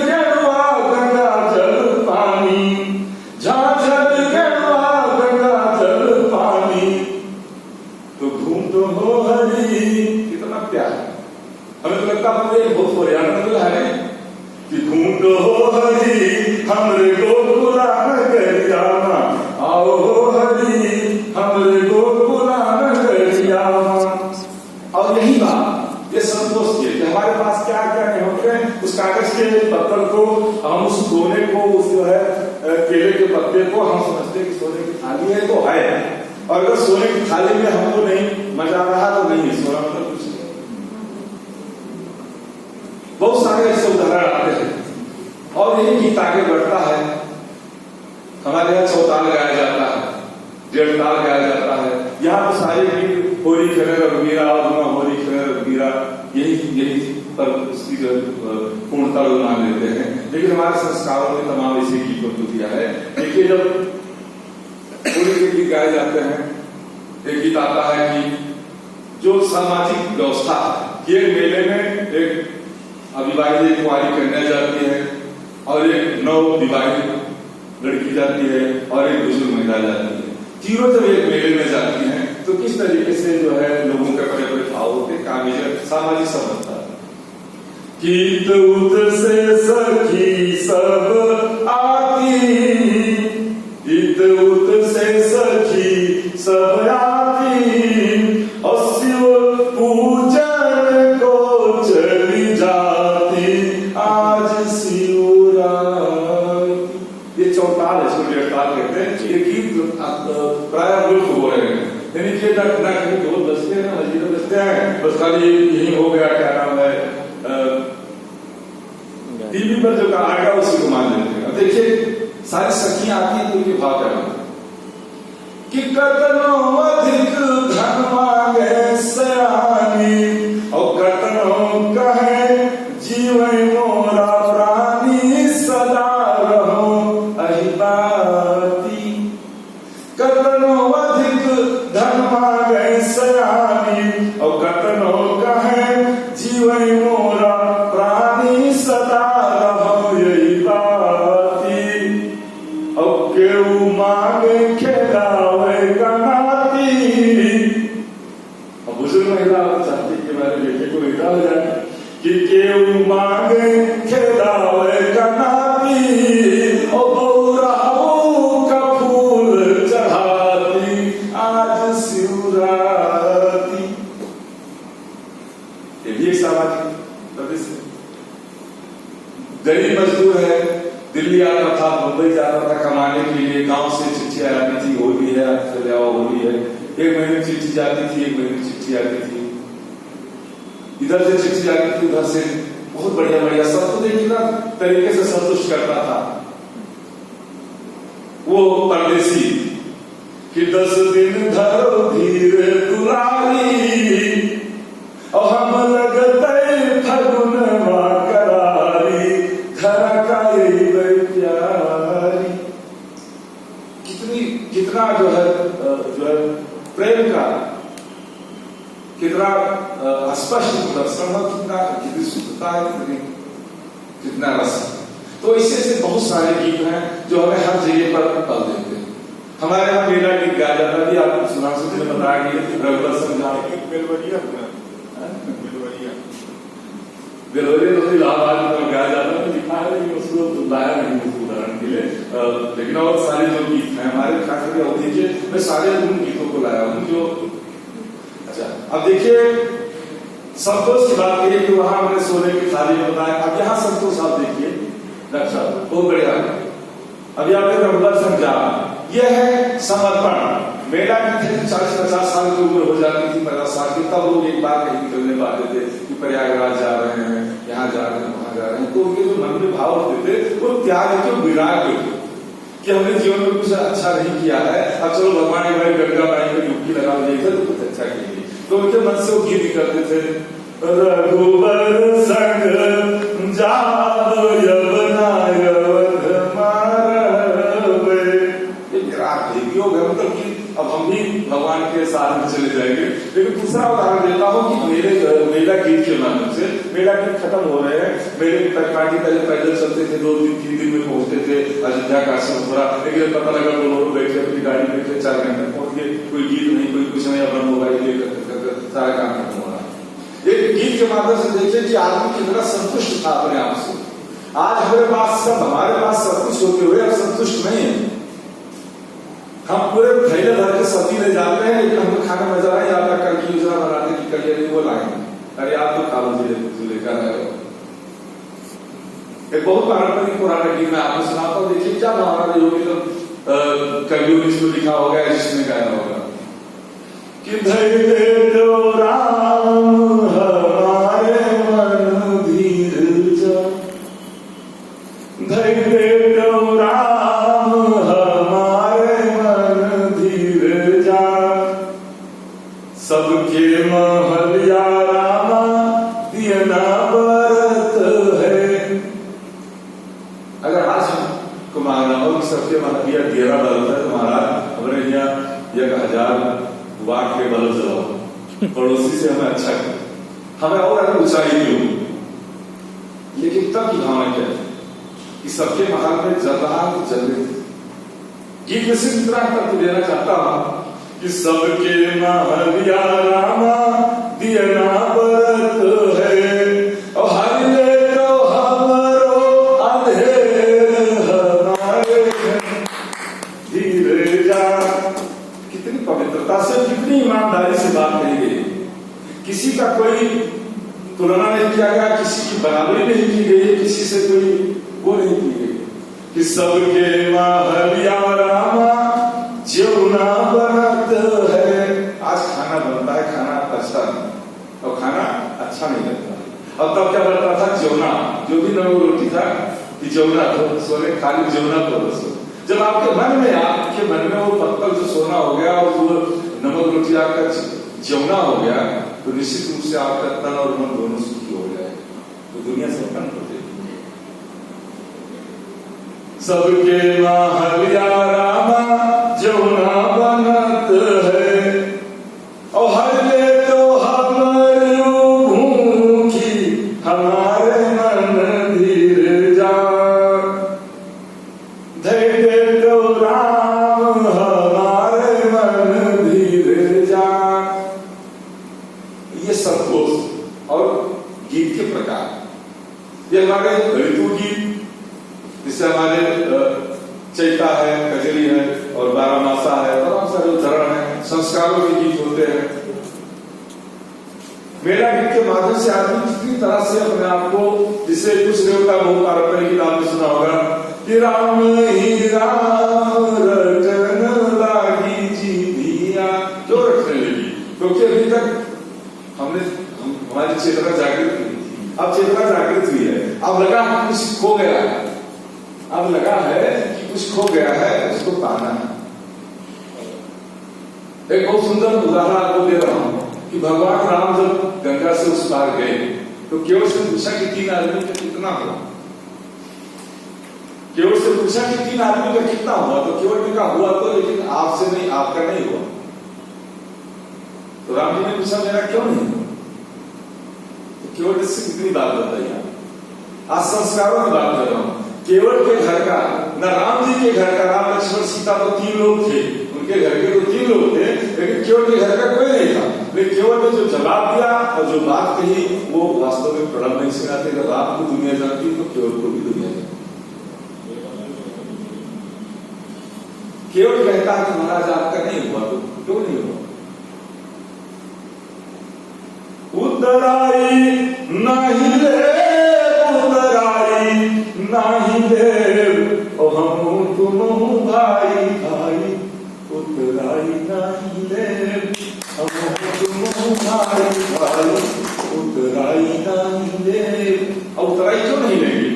गेरुआ गंगा जल पानी, झांझर गेरुआ गंगा जल पानी, तो घूम तो हो हरी। कितना प्यार, हमें तो लगता है बहुत हो रहा है कि घूम तो हो हरी हमरे गोकुला नगरिया, आओ हो हरी हमरे गोकुला नगरिया। और यही बात ये संतोष की कि हमारे पास क्या क्या नहीं होते हैं, उस कागज के पत्थर को हम, उस सोने को, उस जो है केले के पत्ते को हम समझते कि सोने की थाली है तो है, और अगर सोने की थाली में हमको नहीं मजा आ रहा तो नहीं है, सोना मतलब कुछ नहीं। बहुत सारे ऐसे उदाहरण आते हैं और यही गीत आगे बढ़ता है। हमारे यहाँ चौताल गाया जाता है, डेढ़ताल गाया जाता है, यहाँ तो सारे गीत होरी खेले रघुवीरा और होरी खेले रघुवीरा, यही पर उसकी जो पूर्णता लोग मान लेते हैं। लेकिन हमारे संस्कारों में तमाम ऐसे गीतों को दिया है। देखिए जब होली के गीत गाए जाते हैं, एक गीत आता है कि जो सामाजिक व्यवस्था है, एक मेले में एक अविवाहित एक कुंवारी कन्या जाती है और एक नव विवाहित लड़की जाती है और एक बुजुर्ग महिला जाती है। तीनों जब एक मेले में जाती हैं तो किस तरीके से जो है लोगों के बड़े बड़े भाव होते, सामाजिक समझता। गीत उत से सखी सब आती, गीत उत से सखी सब आती, और शिव पूजन को चली जाती आज शिवरात्रि। ये चौताल, इसको डेढ़ताल कहते हैं। ये गीत प्राय लुप्त हो रहे हैं, यानी कि ना कहीं ढोल बजते हैं ना मजीरा बजते हैं, बस खाली यही हो गया, क्या नाम है, टीवी पर जो आएगा उसी को मान लेते हैं। अब देखिए सारी सखियां आती हैं तो उनके भाव क्या कि कतनो अधिक धन मांगे सयानी, और कतनो कहे जीवन मोरा प्राणी सदा रहो अहिबाती। कतनो अधिक धन मांगे सयानी, और कतनो कहे जीवन मोरा प्राणी सदा रहो यही बाती। और केहू मांगे खेलावे कनाती, और बुजुर्ग महिला चाहती कि मेरे बेटे को बेटा हो जाए, कि केहू मांगे खेलावे कनाती, और बौराओं का फूल चढ़ाती आज शिवरात्रि। ये भी एक सामाजिक प्रदेश है। गरीब मजदूर है, दिल्ली आता था, मुंबई जाता था कमाने के लिए, गांव से चिट्ठी आती थी, होली है चले आओ होली है, एक महीने चिट्ठी जाती थी, एक महीने चिट्ठी आती थी, इधर से चिट्ठी आती थी, उधर से बहुत बढ़िया बढ़िया सब तो देखिए ना तरीके से संतुष्ट करता था वो परदेसी। कि 10 दिन धरो धीर दुलारी, और हम लगते फगुन करारी, घर का यही प्यारी। कितना जो है प्रेम का कितना स्पष्ट दर्शन है, कितनी शुद्धता है, कितना रस। तो इससे बहुत सारे गीत हैं जो हमें हर जगह पर पल देते हैं। हमारे यहाँ मेला गीत गाया जाता भी, आपको सुना सुनने में बताया कि रघुवर समझाओ बेलवरिया तो इलाहाबाद में गाया जाता है, लिखा है लेकिन उसको लाया नहीं उस उदाहरण के लिए। लेकिन और सारे जो गीत हैं हमारे खास करके, अब देखिए मैं सारे उन गीतों को लाया हूँ जो। अच्छा अब देखिए संतोष की बात करिए कि वहां हमने सोने की थाली में बताया। अब यहाँ संतोष आप देखिए रक्षा बहुत बढ़िया। अभी आपने रघुवर समझा, यह है समर्पण। मेला की थी 40-50 साल की उम्र हो जाती थी, 50 साल की, तब लोग एक बार कहीं निकलने पाते थे कि प्रयागराज जा रहे हैं, यहाँ जा रहे हैं, वहां जा रहे हैं। तो उनके जो मन में भाव होते थे वो त्याग के विराग कि हमने जीवन में कुछ अच्छा नहीं किया है, अब चलो भगवान एक बार गंगा माई में डुबकी लगा देते तो कुछ अच्छा किए। तो उनके मन से वो गीत निकलते थे, रघुवर संग जाओ यमुना यवध मारवे। ये मेरा योग है, मतलब कि अब हम भी भगवान के साथ में चले जाएंगे। लेकिन दूसरा उदाहरण देता हूँ कि मेला गीत के माध्यम से, मेला गीत खत्म हो रहे हैं, मेरे पार्टी पहले पैदल चलते थे, 2-3 दिन में पहुंचते थे अयोध्या काशी मथुरा। लेकिन पता लगा वो लोग बैठे अपनी गाड़ी में थे, 4 घंटे पहुंच गए, कोई गीत नहीं, कोई कुछ नहीं, अपना मोबाइल लेकर सारा काम खत्म हो रहा। एक गीत के माध्यम से देखिए कि आदमी कितना संतुष्ट था अपने आप से। आज हमारे पास सब कुछ होते हुए अब संतुष्ट नहीं है। हम पूरे थैले भर के सब्जी ले जाते हैं, लेकिन हमको खाने में मजा नहीं आता। कल की योजना बनाते कि कल ये वो लाएंगे, अरे आप तो खा लो लेकर आए हो। एक बहुत पारंपरिक पुराना गीत मैं आपको सुनाता हूँ, देखिए क्या हमारा योगी तो कवियों ने इसको लिखा होगा, जिसने गाया होगा कि धैर्य तो राम हमारे मन धीर जा, धैर्य तो राम हमारे मन धीर जा, सबके महलिया रामा दिया ना बरत है। अगर आज को मांगना हो कि सबके महलिया 13 बरत है, तुम्हारा हमारे यहाँ 1000 वाट के बल्ब जलाओ, पड़ोसी से हमें अच्छा कर, हमें और अगर ऊंचाई क्यों। लेकिन तब की भावना क्या है कि सबके महल में जल रहा तो जल रही। गीत में सिर्फ इतना तक देना चाहता हूं कि सबके महलिया रामा दिया ना बरत है, और हरिले तो हमरो अंधेर हमारे धीरे जा। कितनी पवित्रता से, कितनी ईमानदारी से बात कही गई। किसी का कोई तुलना नहीं किया गया, किसी की बराबरी नहीं की गई, किसी से कोई वो नहीं की गई कि सबके महलिया रामा ज्योना बनत है। आज खाना बनता है, खाना अच्छा नहीं, और खाना अच्छा नहीं लगता। और तब क्या बनता था? ज्योना, जो भी नमक रोटी था कि ज्योना तो सोने खाली ज्योना तो बस। जब आपके मन में वो पत्तल जो सोना हो गया और वो नमक रोटी आपका ज्योना हो गया, तो निश्चित रूप से आपका तन और मन दोनों सुखी हो जाए, तो दुनिया से कम हो जाएगी। सबके महलिया रामा ज्योना बनत है, और हरले तो हमर भूखी हमारे मन धीर जा, धैर्य तो राम हमारे मन धीर जा। ये संतोष और गीत के प्रकार, ये हमारे ऋतु गीत, जिससे हमारे चैता है, कजरी है और 12 मासा है, बहुत सारे उदाहरण है। संस्कारों के गीत होते हैं। मेला गीत के माध्यम से आदमी कितनी तरह से अपने आप को, जिसे कुछ देवता बहुत पारंपरिक गीत आपने सुना होगा कि राम ही राम रटन लागी जी दिया, क्यों रटने लगी? क्योंकि अभी तक हमारी चेतना जागृत नहीं थी। अब चेतना जागृत हुई है, अब लगा कुछ खो गया है, अब लगा है कि कुछ खो गया है, उसको पाना है। एक बहुत सुंदर उदाहरण आपको दे रहा हूं कि भगवान राम जब गंगा से उस पार गए तो केवल से पूछा कि 3 आदमी का कितना हुआ, केवल से पूछा कि 3 आदमी का कितना हुआ, तो केवल ने कहा हुआ तो, लेकिन आपसे नहीं, आपका नहीं हुआ। तो राम जी ने पूछा मेरा क्यों नहीं हुआ? तो केवल इससे कितनी बात बताइए आप। आज संस्कारों की बात कर रहा हूं। केवल के घर का, न राम जी के घर का, राम लक्ष्मण सीता तो 3 लोग थे, उनके घर के तो 3 लोग थे, लेकिन केवल के घर का कोई नहीं था। लेकिन केवल ने जो जवाब दिया और जो बात कही वो वास्तव में प्रणव नहीं सिखाते। अगर राम को दुनिया जानती तो केवल को भी दुनिया जानती। केवल कहता है कि महाराज आपका नहीं हुआ, तो क्यों नहीं हुआ? उतराई नहीं ले, उतराई नहीं देव, और हम तुम भाई भाई, उतराई नहीं देव, हम तुम भाई भाई, उतराई नहीं देव। और उतराई क्यों नहीं लेंगे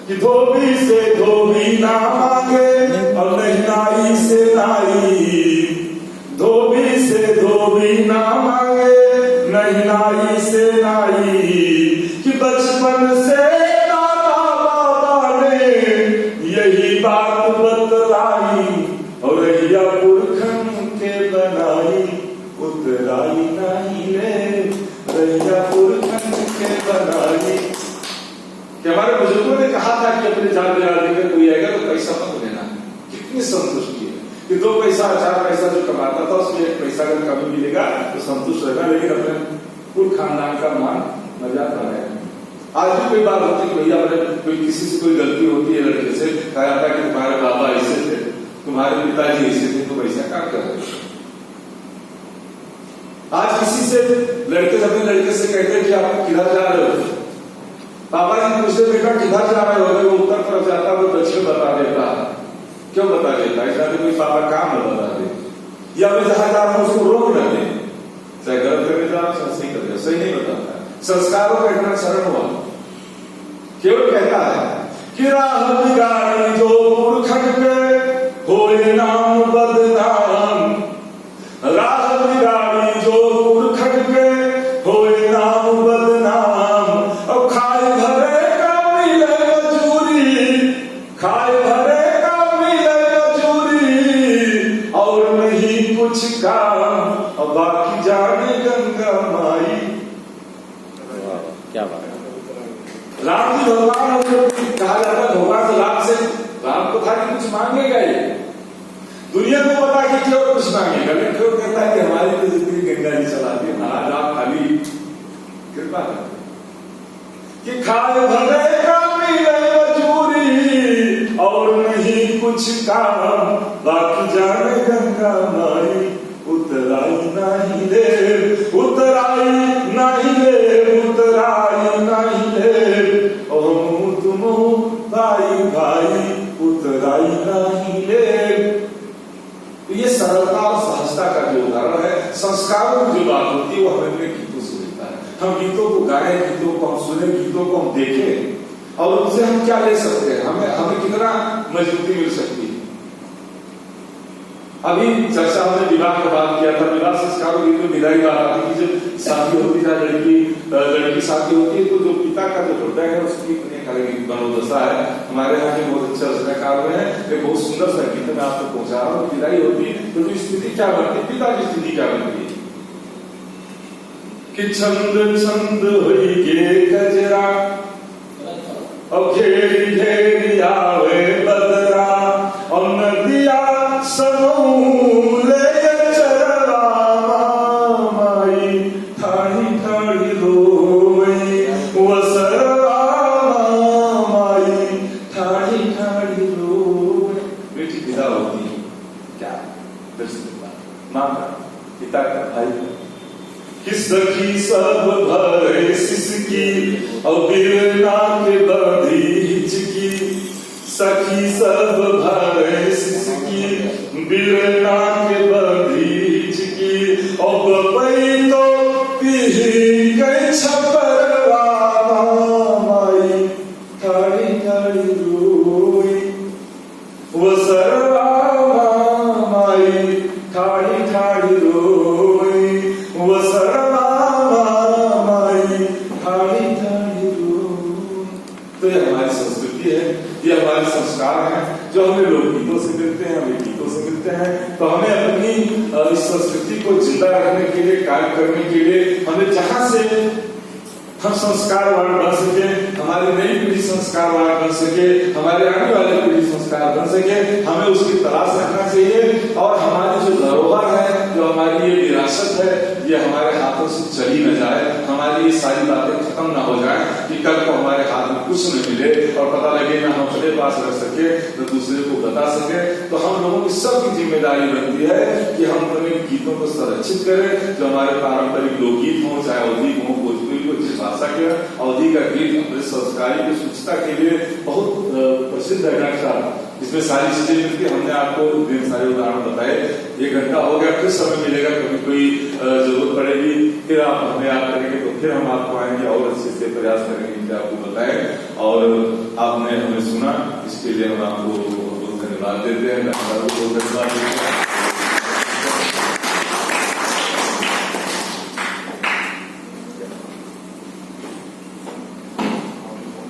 कि धोबी से धोबी ना मांगे और नहीं नाई से नाई, धोबी से धोबी ना मांगे नहीं नाई से नाई, कि बचपन से यही बात बतलाई और रैया पुरखन के बनाई, उतराई नहीं ले, रैया पुरखन के बनाई। कि हमारे बुजुर्ग बुजुर्गों ने कहा था कि अपने जान बिना देकर कोई आएगा तो पैसा मत लेना। कितनी संतुष्टि है कि 2 पैसा 4 पैसा जो कमाता था उसमें 1 पैसा अगर कमी मिलेगा तो संतुष्ट रहेगा, लेकिन अपने कुल खानदान का मान मजाक ना रहे। आज भी कोई बात होती है, भैया कोई किसी से कोई गलती होती है, लड़के से कहा जाता है कि तुम्हारे बाबा ऐसे थे, तुम्हारे पिताजी ऐसे थे, तो पैसा क्या कर रहे। आज किसी से लड़के अपने लड़के से कहते हैं कि आप किधर जा रहे हो, पापा जी पूछते बेटा किधर जा रहे हो, वो उत्तर तरफ जाता है, वो दक्षिण बता देता। क्यों बता देता? इसलिए कोई पापा काम न बता दे, या मैं जहां जा रहा हूं उसको रोक न दे, चाहे गलत करने जा रहा सही कर दे, सही नहीं बताता। संस्कारों का इतना शरण हुआ, केवल कहता है कि राह बिगाड़ी जो पुरखट पे होए नाम बदनाम, राह बिगाड़ी जो पुरखट पे होए नाम बदनाम, अब खाए भरे का मिले मजूरी, खाए भरे का मिले मजूरी, और नहीं कुछ काम, अब बाकी जाने गंगा माई। क्या बात है। राम जी भगवान कहा जाता है, भगवान तो राम से, राम को था कि कुछ मांगेगा ये, दुनिया को पता कि क्यों कुछ मांगेगा, लेकिन क्यों कहता है कि हमारी तो जिंदगी गंगा जी चलाती है, महाराज आप खाली कृपा करें कि खाए भरे का मिले मजूरी, और नहीं कुछ काम, बाकी जाने गंगा माई, उतराई नहीं ले, उतराई नहीं ले, उतराई नहीं ले, ओ तुम भाई भाई, उतराई नहीं ले। तो ये सरलता और सहजता का जो उदाहरण है, संस्कारों की जो बात होती है वो हमें अपने गीतों से मिलता है। हम गीतों को गाएं, गीतों को हम सुने, गीतों को हम देखें, और उनसे हम क्या ले सकते हैं, हमें कितना मजबूती मिल सकती है। अभी चर्चा हमने विवाह का बात किया था, विवाह संस्कारों की तो विदाई बात आती है, जब शादी होती है, लड़की शादी होती है, तो जो पिता का जो हृदय है उसकी मनोदशा है। हमारे यहाँ के बहुत अच्छे रचनाकार हुए हैं, एक बहुत सुंदर सा गीत मैं आपको पहुंचा रहा हूँ। विदाई होती है तो स्थिति क्या बनती है, पिता की स्थिति क्या बनती है कि छंद छंद हुई के गजरा, और घेरी घेरी आवे बदरा, और नदिया समूले चरवा माई, ठाड़ी ठाड़ी रोई वसरवा माई, ठाड़ी ठाड़ी रोई। बेटी विदा होती है, क्या दर्शन मां का, पिता का, भाई कि सखी सब भरे सिसकी, और बिरना के बंधी हिचकी, सखी सब भरे सिसकी, बिरना के बंधी हिचकी, और बपई तो पीही गई छपरवा माई, ठाड़ी ठाड़ी रोई वसरवा माई, ठाड़ी ठाड़ी रोई वसरवा माई, ठाड़ी ठाड़ी रोई। तो ये हमारी संस्कृति है, ये हमारे संस्कार हैं, जो हमें लोकगीतों से मिलते हैं, हमें गीतों से मिलते हैं। तो हमें अपनी इस संस्कृति को जिंदा रखने के लिए, कार्य करने के लिए, हमें जहां से हम संस्कारवान बन सके, हमारी नई पीढ़ी संस्कारवान बन सके, हमारे आने वाली पीढ़ी संस्कार बन सके, हमें उसकी तलाश रखना चाहिए। और हमारी जो धरोहर है, जो हमारी ये विरासत है, ये हमारे हाथों से चली न जाए, हमारी ये सारी बातें खत्म ना हो जाए, कि कल को हमारे हाथ में कुछ न मिले और पता लगे ना हम अपने पास रख सके, न दूसरे को बता सके। तो हम लोगों की सबकी जिम्मेदारी बनती है कि हम अपने गीतों को संरक्षित करें, जो हमारे पारंपरिक लोकगीत हों, चाहे अवधी हो, भोजपुरी हो, जिस भाषा के अवधी का गीत हमारे संस्कारी की स्वच्छता के लिए बहुत प्रसिद्ध है डॉक्टर साहब, इसमें सारी चीजें मिलती है। हमने आपको ढेर सारे उदाहरण बताए, 1 घंटा हो गया, फिर समय मिलेगा, कभी कोई जरूरत पड़ेगी फिर आप हमें याद करेंगे, तो फिर हम आपको आएंगे और अच्छे से प्रयास करेंगे कि आपको बताएं। और आपने हमें सुना, इसके लिए हम आपको बहुत धन्यवाद देते हैं, डॉक्टर को बहुत धन्यवाद देते हैं।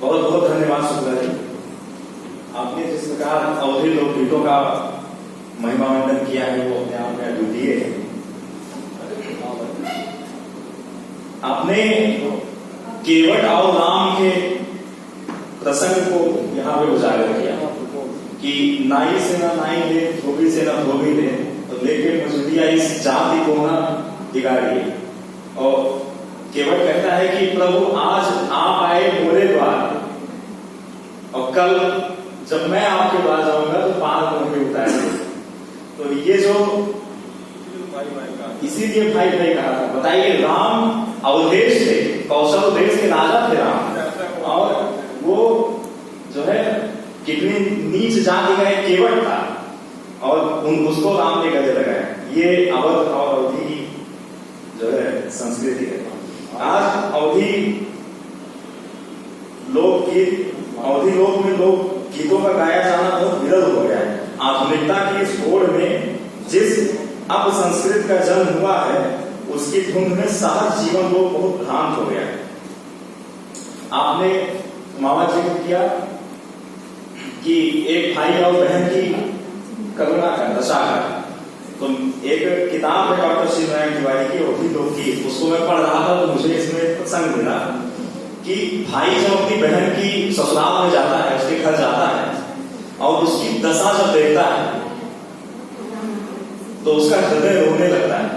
बहुत बहुत धन्यवाद शुक्ला जी, आपने जिस प्रकार अवधि लोकगीतों का महिमा मंडन किया है वो अपने आप में अद्वितीय है। आपने केवट और राम के प्रसंग को यहाँ पे उजागर किया कि नाई से ना नाई ले, धोबी से ना धोबी ले, तो लेकिन मजूरिया इस जाति को ना बिगाड़िए। और केवल कहता है कि प्रभु आज आप आए मोरे द्वार, और कल जब मैं आपके पास जाऊंगा तो पार मोहे उतारेंगे। तो ये जो इसीलिए भाई भाई कहा था। बताइए, राम अवधेश थे, कौशल देश के राजा थे राम, और वो जो है कितनी नीच जाति का एक केवट था, और उसको राम ने गले लगाया। ये अवध और अवधि की जो है संस्कृति है। आज अवधि लोकगीत, अवधि लोक में लोग गीतों का गाया जाना बहुत विरल हो गया है। आधुनिकता की इस होड़ में जिस अब संस्कृत का जन्म हुआ है, उसकी धुन में सहज जीवन लोग बहुत भ्रांत हो गया है। आपने मामा जी को किया कि एक भाई और बहन की करुणा का दशा का, तो एक किताब है डॉक्टर श्री नारायण तिवारी की, अवधि लोक की, उसको मैं पढ़ रहा था तो मुझे इसमें प्रसंग मिला कि भाई जब अपनी बहन की ससुराल में जाता है, उसके घर जाता है, और उसकी दशा जब देखता है तो उसका हृदय रोने लगता है।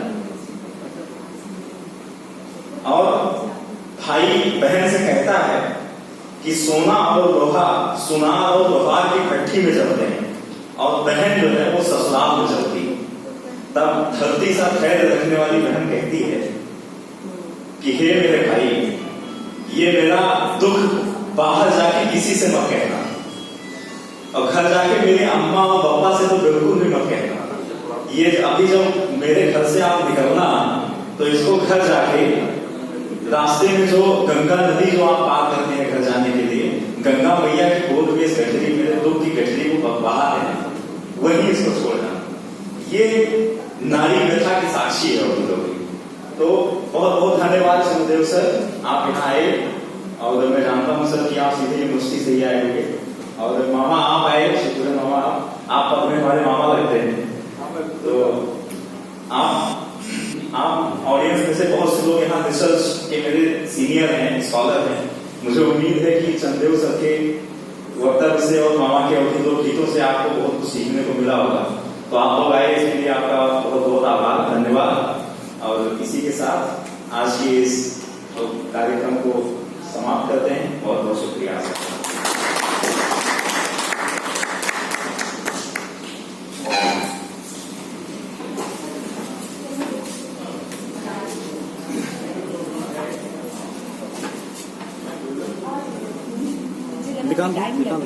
और भाई बहन से कहता है कि सोना और लोहा, सुनार और लोहार की भट्टी में जलते हैं, और बहन जो है वो ससुराल में जलती है। तब धरती सा खैर रखने वाली बहन कहती है कि हे मेरे भाई, ये मेरा दुख बाहर जाके किसी से मत कहना, और घर जाके मेरे अम्मा और पापा से तो बिल्कुल भी मत कहना। ये अभी जब मेरे घर से आप निकलना, तो इसको घर जाके रास्ते में जो गंगा नदी जो आप पार करते हैं घर जाने के लिए, गंगा मैया की गोद में इस गठरी, मेरे दुख की गठरी को बहा देना, वही इसको छोड़ना। ये नारी व्यथा की साक्षी है उन लोग। तो बहुत बहुत धन्यवाद सुखदेव सर, आप यहाँ आए, और मैं जानता हूँ सर कि आप सीधे यूनिवर्सिटी से ही आए होंगे। और मामा आप आए, शुक्र मामा, आप अपने हमारे मामा लगते हैं। तो आप ऑडियंस में से बहुत से लोग यहाँ रिसर्च के मेरे सीनियर हैं, स्कॉलर हैं। मुझे उम्मीद है कि चंदेव सर के वक्तव्य से और मामा के अवधि लोक गीतों से आपको बहुत कुछ सीखने को मिला होगा। तो आप लोग आए, इसके लिए आपका बहुत बहुत आभार, धन्यवाद। और इसी के साथ आज की इस कार्यक्रम को समाप्त करते हैं। बहुत बहुत शुक्रिया। निकाल